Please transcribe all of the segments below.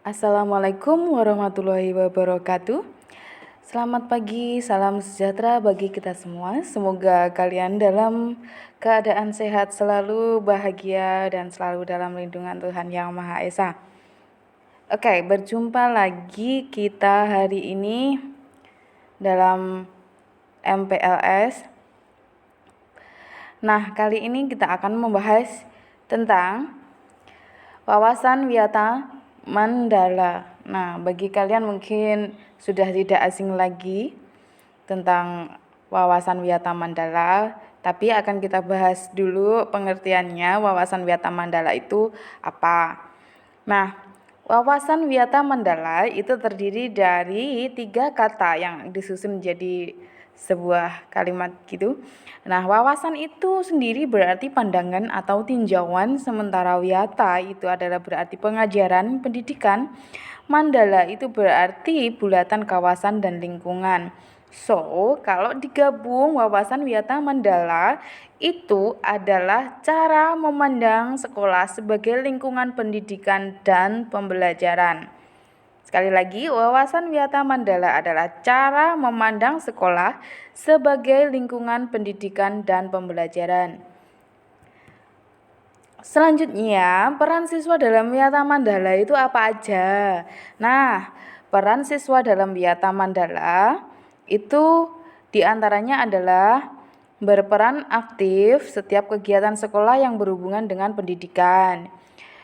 Assalamualaikum warahmatullahi wabarakatuh. Selamat pagi, salam sejahtera bagi kita semua. Semoga kalian dalam keadaan sehat selalu, bahagia, dan selalu dalam lindungan Tuhan Yang Maha Esa. Oke, berjumpa lagi kita hari ini dalam MPLS. Nah, kali ini kita akan membahas tentang wawasan Wiyata Mandala. Nah, bagi kalian mungkin sudah tidak asing lagi tentang wawasan Wiyata Mandala, tapi akan kita bahas dulu pengertiannya wawasan Wiyata Mandala itu apa. Nah, wawasan Wiyata Mandala itu terdiri dari 3 kata yang disusun menjadi sebuah kalimat gitu. Nah, wawasan itu sendiri berarti pandangan atau tinjauan, sementara Wiyata itu adalah berarti pengajaran, pendidikan. Mandala itu berarti bulatan kawasan dan lingkungan. So, kalau digabung wawasan Wiyata Mandala itu adalah cara memandang sekolah sebagai lingkungan pendidikan dan pembelajaran. Sekali lagi, wawasan Wiyata Mandala adalah cara memandang sekolah sebagai lingkungan pendidikan dan pembelajaran. Selanjutnya, peran siswa dalam Wiyata Mandala itu apa aja? Nah, peran siswa dalam Wiyata Mandala itu diantaranya adalah berperan aktif setiap kegiatan sekolah yang berhubungan dengan pendidikan.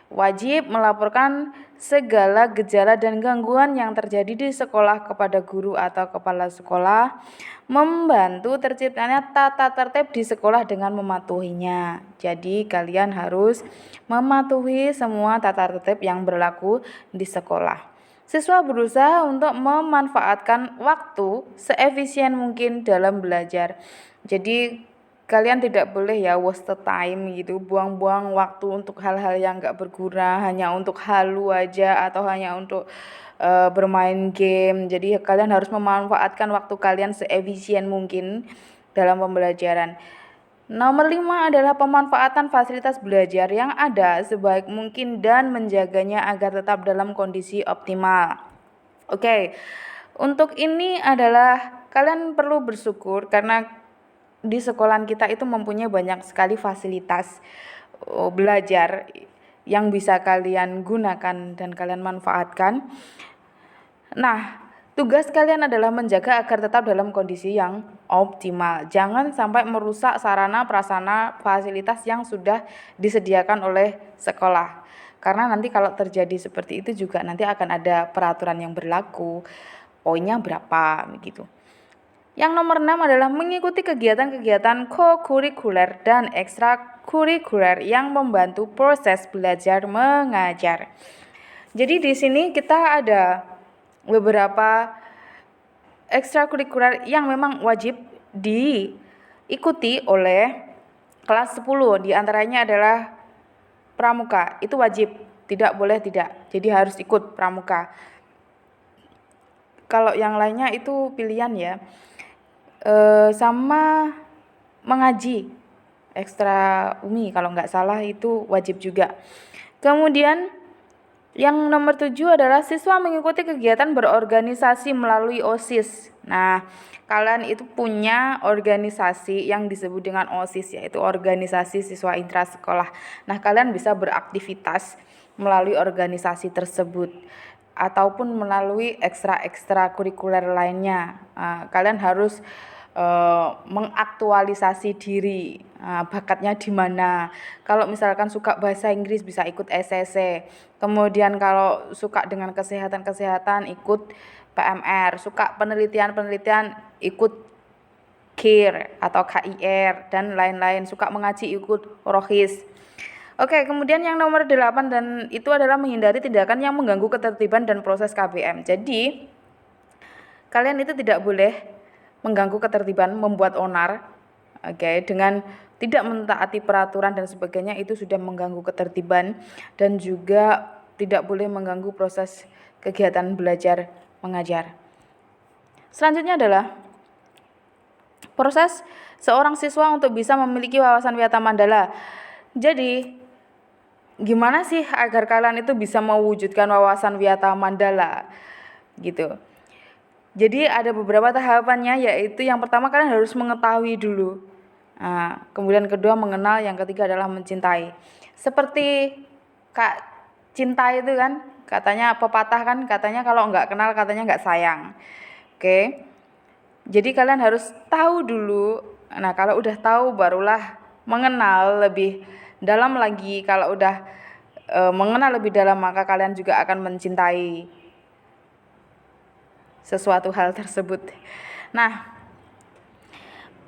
Wajib melaporkan segala gejala dan gangguan yang terjadi di sekolah kepada guru atau kepala sekolah, membantu terciptanya tata tertib di sekolah dengan mematuhinya. Jadi kalian harus mematuhi semua tata tertib yang berlaku di sekolah. Siswa berusaha untuk memanfaatkan waktu seefisien mungkin dalam belajar. Jadi kalian tidak boleh ya waste time gitu, buang-buang waktu untuk hal-hal yang gak berguna, hanya untuk halu aja atau hanya untuk bermain game. Jadi kalian harus memanfaatkan waktu kalian seefisien mungkin dalam pembelajaran. Nomor 5 adalah pemanfaatan fasilitas belajar yang ada sebaik mungkin dan menjaganya agar tetap dalam kondisi optimal. Oke, untuk ini adalah kalian perlu bersyukur karena di sekolahan kita itu mempunyai banyak sekali fasilitas belajar yang bisa kalian gunakan dan kalian manfaatkan. Nah, tugas kalian adalah menjaga agar tetap dalam kondisi yang optimal. Jangan sampai merusak sarana prasarana fasilitas yang sudah disediakan oleh sekolah. Karena nanti kalau terjadi seperti itu juga nanti akan ada peraturan yang berlaku. Poinnya berapa begitu. Yang nomor 6 adalah mengikuti kegiatan-kegiatan kokurikuler dan ekstrakurikuler yang membantu proses belajar mengajar. Jadi di sini kita ada beberapa ekstrakurikuler yang memang wajib diikuti oleh kelas 10. Di antaranya adalah pramuka, itu wajib, tidak boleh tidak. Jadi harus ikut pramuka. Kalau yang lainnya itu pilihan ya. Sama mengaji ekstra umi kalau nggak salah itu wajib juga. Kemudian yang nomor 7 adalah siswa mengikuti kegiatan berorganisasi melalui OSIS. Nah, kalian itu punya organisasi yang disebut dengan OSIS, yaitu organisasi siswa intrasekolah. Nah, kalian bisa beraktivitas melalui organisasi tersebut ataupun melalui ekstra kurikuler lainnya. Kalian harus mengaktualisasi diri, bakatnya di mana. Kalau misalkan suka bahasa Inggris bisa ikut SCC. Kemudian kalau suka dengan kesehatan ikut PMR, suka penelitian ikut KIR atau KIR dan lain-lain, suka mengaji ikut Rohis. Oke, kemudian yang nomor 8 dan itu adalah menghindari tindakan yang mengganggu ketertiban dan proses KBM. Jadi kalian itu tidak boleh mengganggu ketertiban, membuat onar, dengan tidak mentaati peraturan dan sebagainya, itu sudah mengganggu ketertiban dan juga tidak boleh mengganggu proses kegiatan belajar mengajar. Selanjutnya adalah proses seorang siswa untuk bisa memiliki wawasan Wiyata Mandala. Jadi gimana sih agar kalian itu bisa mewujudkan wawasan Wiyata Mandala gitu. Jadi ada beberapa tahapannya, yaitu yang pertama kalian harus mengetahui dulu. Nah, kemudian kedua mengenal, yang ketiga adalah mencintai. Seperti Kak cinta itu kan, katanya pepatah kan, katanya kalau nggak kenal katanya nggak sayang. Oke. Jadi kalian harus tahu dulu. Nah, kalau udah tahu barulah mengenal lebih dalam lagi. Kalau udah mengenal lebih dalam, maka kalian juga akan mencintai sesuatu hal tersebut. Nah,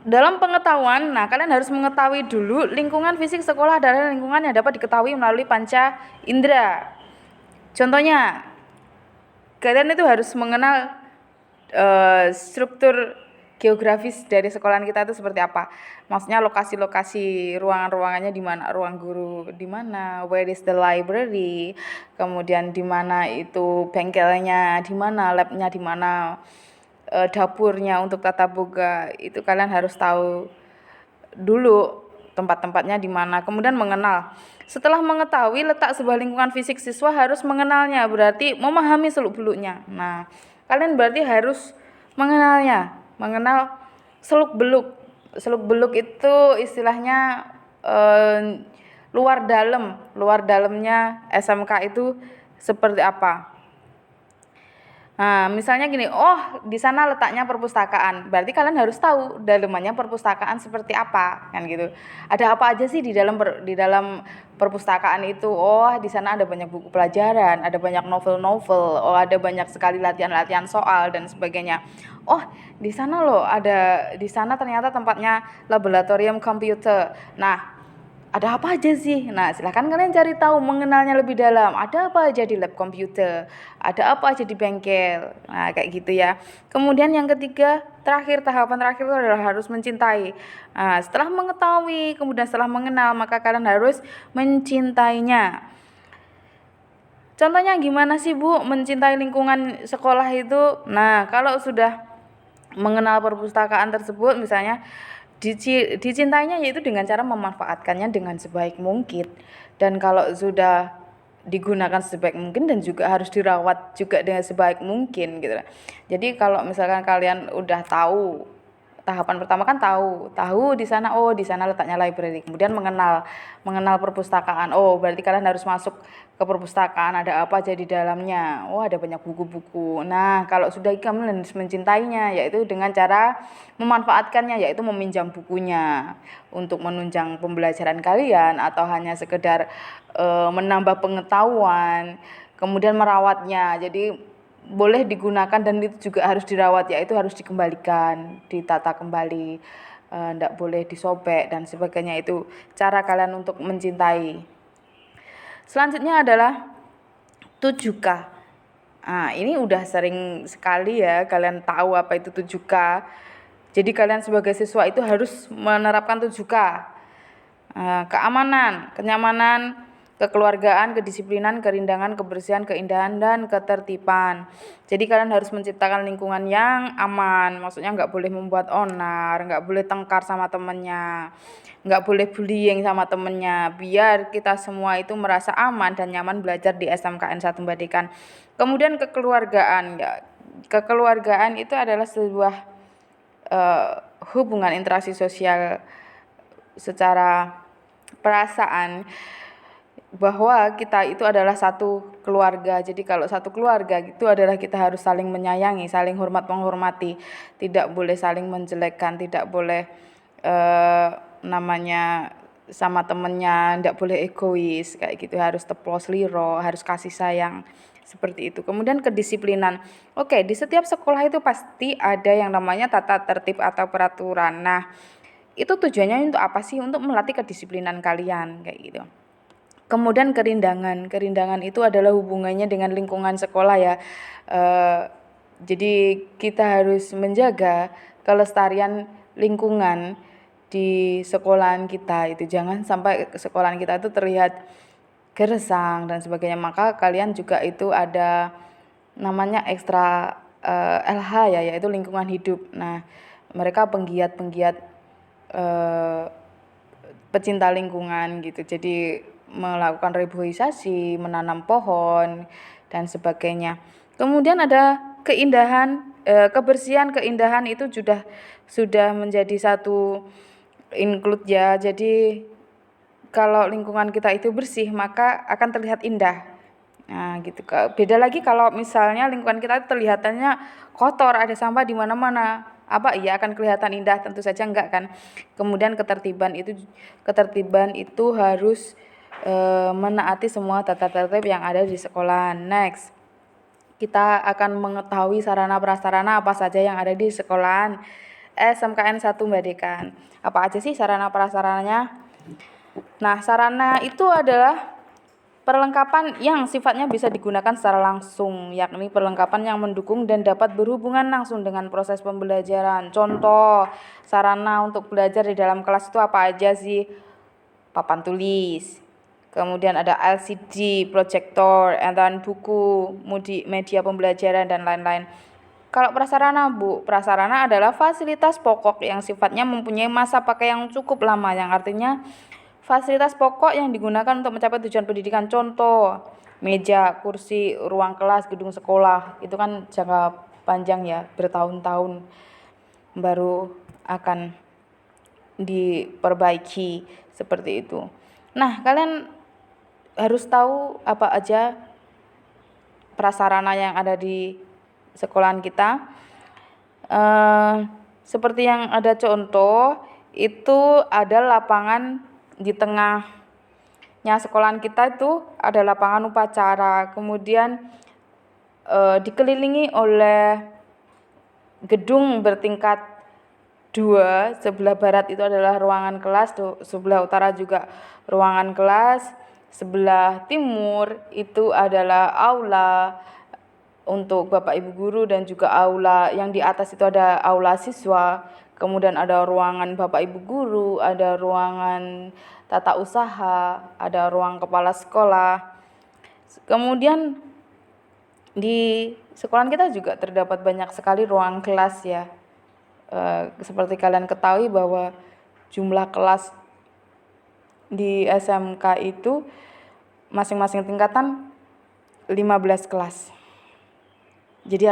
dalam pengetahuan, kalian harus mengetahui dulu lingkungan fisik sekolah adalah lingkungan yang dapat diketahui melalui panca indera. Contohnya, kalian itu harus mengenal struktur geografis dari sekolahan kita itu seperti apa. Maksudnya lokasi-lokasi ruangan-ruangannya di mana, ruang guru di mana, where is the library, kemudian di mana itu bengkelnya, di mana labnya, di mana dapurnya untuk tata boga. Itu kalian harus tahu dulu tempat-tempatnya di mana. Kemudian mengenal. Setelah mengetahui letak sebuah lingkungan fisik, siswa harus mengenalnya, berarti memahami seluk-beluknya. Nah, kalian berarti harus mengenalnya, mengenal seluk-beluk. Seluk-beluk itu istilahnya luar dalamnya SMK itu seperti apa. Nah, misalnya gini, oh di sana letaknya perpustakaan, berarti kalian harus tahu dalamannya perpustakaan seperti apa, kan gitu. Ada apa aja sih di dalam perpustakaan itu? Oh, di sana ada banyak buku pelajaran, ada banyak novel-novel, oh ada banyak sekali latihan-latihan soal dan sebagainya. Oh, di sana loh di sana ternyata tempatnya laboratorium komputer. Nah, ada apa aja sih? Nah, silahkan kalian cari tahu, mengenalnya lebih dalam. Ada apa aja di lab komputer? Ada apa aja di bengkel? Nah, kayak gitu ya. Kemudian yang ketiga, tahapan terakhir itu adalah harus mencintai. Nah, setelah mengetahui, kemudian setelah mengenal, maka kalian harus mencintainya. Contohnya gimana sih Bu mencintai lingkungan sekolah itu? Nah, kalau sudah mengenal perpustakaan tersebut misalnya, dicintainya yaitu dengan cara memanfaatkannya dengan sebaik mungkin, dan kalau sudah digunakan sebaik mungkin dan juga harus dirawat juga dengan sebaik mungkin gitu. Jadi kalau misalkan kalian udah tahu, tahapan pertama kan tahu di sana, oh di sana letaknya library, kemudian mengenal perpustakaan, oh berarti kalian harus masuk ke perpustakaan, ada apa aja di dalamnya, oh ada banyak buku-buku. Nah, kalau sudah kalian harus mencintainya, yaitu dengan cara memanfaatkannya, yaitu meminjam bukunya untuk menunjang pembelajaran kalian atau hanya sekedar menambah pengetahuan, kemudian merawatnya. Jadi boleh digunakan dan itu juga harus dirawat, yaitu harus dikembalikan, ditata kembali, tidak boleh disobek dan sebagainya. Itu cara kalian untuk mencintai. Selanjutnya adalah 7K. Nah, ini udah sering sekali ya kalian tahu apa itu 7K. Jadi kalian sebagai siswa itu harus menerapkan 7K. Keamanan, kenyamanan, kekeluargaan, kedisiplinan, kerindangan, kebersihan, keindahan, dan ketertiban. Jadi kalian harus menciptakan lingkungan yang aman. Maksudnya nggak boleh membuat onar, nggak boleh tengkar sama temennya, nggak boleh bullying sama temennya. Biar kita semua itu merasa aman dan nyaman belajar di SMKN 1 Badekan. Kemudian kekeluargaan. Ya, kekeluargaan itu adalah sebuah hubungan interaksi sosial secara perasaan, bahwa kita itu adalah satu keluarga. Jadi kalau satu keluarga itu adalah kita harus saling menyayangi, saling hormat menghormati, tidak boleh saling menjelekkan, tidak boleh namanya sama temennya, tidak boleh egois kayak gitu, harus teplos liro, harus kasih sayang seperti itu. Kemudian kedisiplinan. Oke, di setiap sekolah itu pasti ada yang namanya tata tertib atau peraturan. Nah, itu tujuannya untuk apa sih? Untuk melatih kedisiplinan kalian kayak gitu. Kemudian kerindangan. Kerindangan itu adalah hubungannya dengan lingkungan sekolah ya. Jadi kita harus menjaga kelestarian lingkungan di sekolahan kita itu. Jangan sampai sekolahan kita itu terlihat gersang dan sebagainya. Maka kalian juga itu ada namanya ekstra LH ya, yaitu lingkungan hidup. Nah, mereka penggiat-penggiat pecinta lingkungan gitu. Jadi melakukan reboisasi, menanam pohon dan sebagainya. Kemudian ada keindahan, kebersihan, keindahan itu sudah menjadi satu include ya. Jadi kalau lingkungan kita itu bersih maka akan terlihat indah. Nah, gitu. Beda lagi kalau misalnya lingkungan kita kelihatannya kotor, ada sampah di mana-mana. Apa iya akan kelihatan indah? Tentu saja enggak kan. Kemudian ketertiban itu harus menaati semua tata tertib yang ada di sekolah. Next, kita akan mengetahui sarana prasarana apa saja yang ada di sekolahan SMKN 1 Mbak Dekan. Apa aja sih sarana prasarananya? Nah, sarana itu adalah perlengkapan yang sifatnya bisa digunakan secara langsung, yakni perlengkapan yang mendukung dan dapat berhubungan langsung dengan proses pembelajaran. Contoh, sarana untuk belajar di dalam kelas itu apa aja sih? Papan tulis, kemudian ada LCD, proyektor, dan buku, media pembelajaran, dan lain-lain. Kalau prasarana, Bu, prasarana adalah fasilitas pokok yang sifatnya mempunyai masa pakai yang cukup lama, yang artinya fasilitas pokok yang digunakan untuk mencapai tujuan pendidikan. Contoh, meja, kursi, ruang kelas, gedung sekolah. Itu kan jangka panjang ya, bertahun-tahun baru akan diperbaiki seperti itu. Nah, kalian harus tahu apa aja prasarana yang ada di sekolahan kita. Seperti yang ada contoh, itu ada lapangan di tengahnya sekolahan kita itu ada lapangan upacara, kemudian dikelilingi oleh gedung bertingkat 2, sebelah barat itu adalah ruangan kelas, sebelah utara juga ruangan kelas, sebelah timur itu adalah aula untuk Bapak Ibu guru dan juga aula yang di atas itu ada aula siswa. Kemudian ada ruangan Bapak Ibu guru, ada ruangan tata usaha, ada ruang kepala sekolah. Kemudian di sekolahan kita juga terdapat banyak sekali ruang kelas ya. Seperti kalian ketahui bahwa jumlah kelas di SMK itu masing-masing tingkatan 15 kelas. Jadi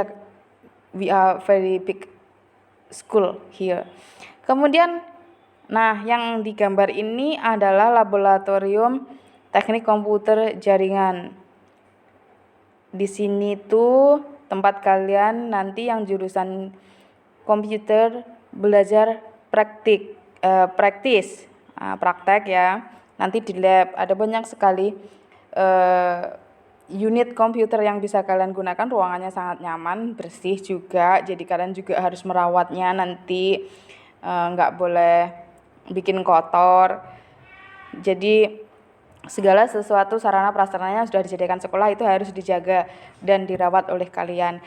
we are very big school here. Kemudian, nah yang digambar ini adalah laboratorium teknik komputer jaringan. Di sini tuh tempat kalian nanti yang jurusan komputer belajar praktek ya. Nanti di lab ada banyak sekali unit komputer yang bisa kalian gunakan. Ruangannya sangat nyaman, bersih juga, jadi kalian juga harus merawatnya nanti, nggak boleh bikin kotor. Jadi segala sesuatu sarana prasarananya sudah disediakan sekolah itu harus dijaga dan dirawat oleh kalian.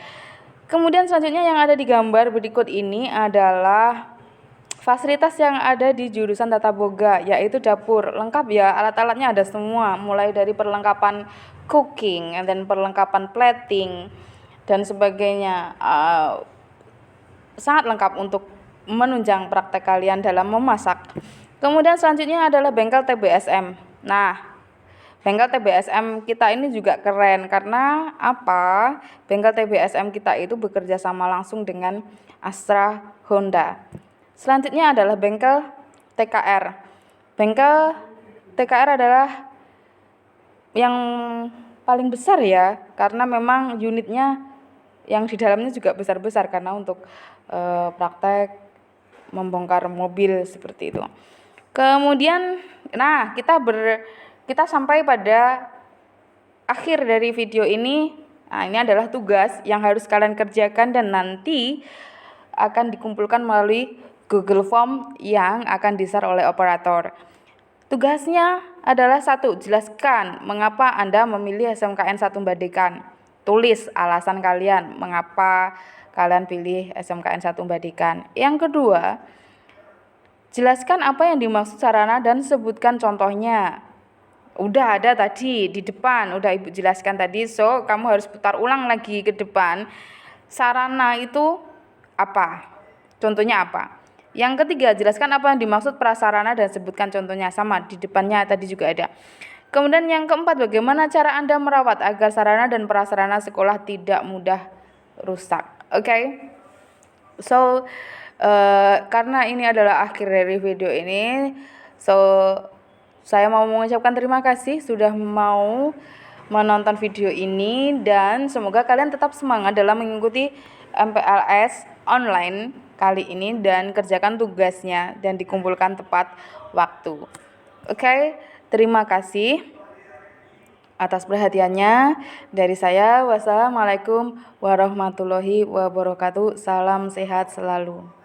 Kemudian selanjutnya yang ada di gambar berikut ini adalah fasilitas yang ada di jurusan Tata Boga, yaitu dapur. Lengkap ya, alat-alatnya ada semua, mulai dari perlengkapan cooking, dan perlengkapan plating, dan sebagainya. Sangat lengkap untuk menunjang praktek kalian dalam memasak. Kemudian selanjutnya adalah bengkel TBSM. Nah, bengkel TBSM kita ini juga keren karena apa? Bengkel TBSM kita itu bekerja sama langsung dengan Astra Honda. Selanjutnya adalah bengkel TKR. Bengkel TKR adalah yang paling besar ya, karena memang unitnya yang di dalamnya juga besar-besar karena untuk praktek membongkar mobil seperti itu. Kemudian, nah kita sampai pada akhir dari video ini. Nah, ini adalah tugas yang harus kalian kerjakan dan nanti akan dikumpulkan melalui Google Form yang akan di-share oleh operator. Tugasnya adalah 1. Jelaskan mengapa Anda memilih SMKN 1 Mbak Dekan. Tulis alasan kalian mengapa kalian pilih SMKN 1 Mbak Dekan. Yang kedua, jelaskan apa yang dimaksud sarana dan sebutkan contohnya. Udah ada tadi di depan, udah Ibu jelaskan tadi, so kamu harus putar ulang lagi ke depan. Sarana itu apa? Contohnya apa? Yang ketiga, jelaskan apa yang dimaksud prasarana dan sebutkan contohnya. Sama, di depannya tadi juga ada. Kemudian yang keempat, bagaimana cara Anda merawat agar sarana dan prasarana sekolah tidak mudah rusak. Oke. So, karena ini adalah akhir dari video ini, so saya mau mengucapkan terima kasih sudah mau menonton video ini dan semoga kalian tetap semangat dalam mengikuti MPLS online kali ini dan kerjakan tugasnya dan dikumpulkan tepat waktu. Oke, terima kasih atas perhatiannya. Dari saya, wassalamualaikum warahmatullahi wabarakatuh. Salam sehat selalu.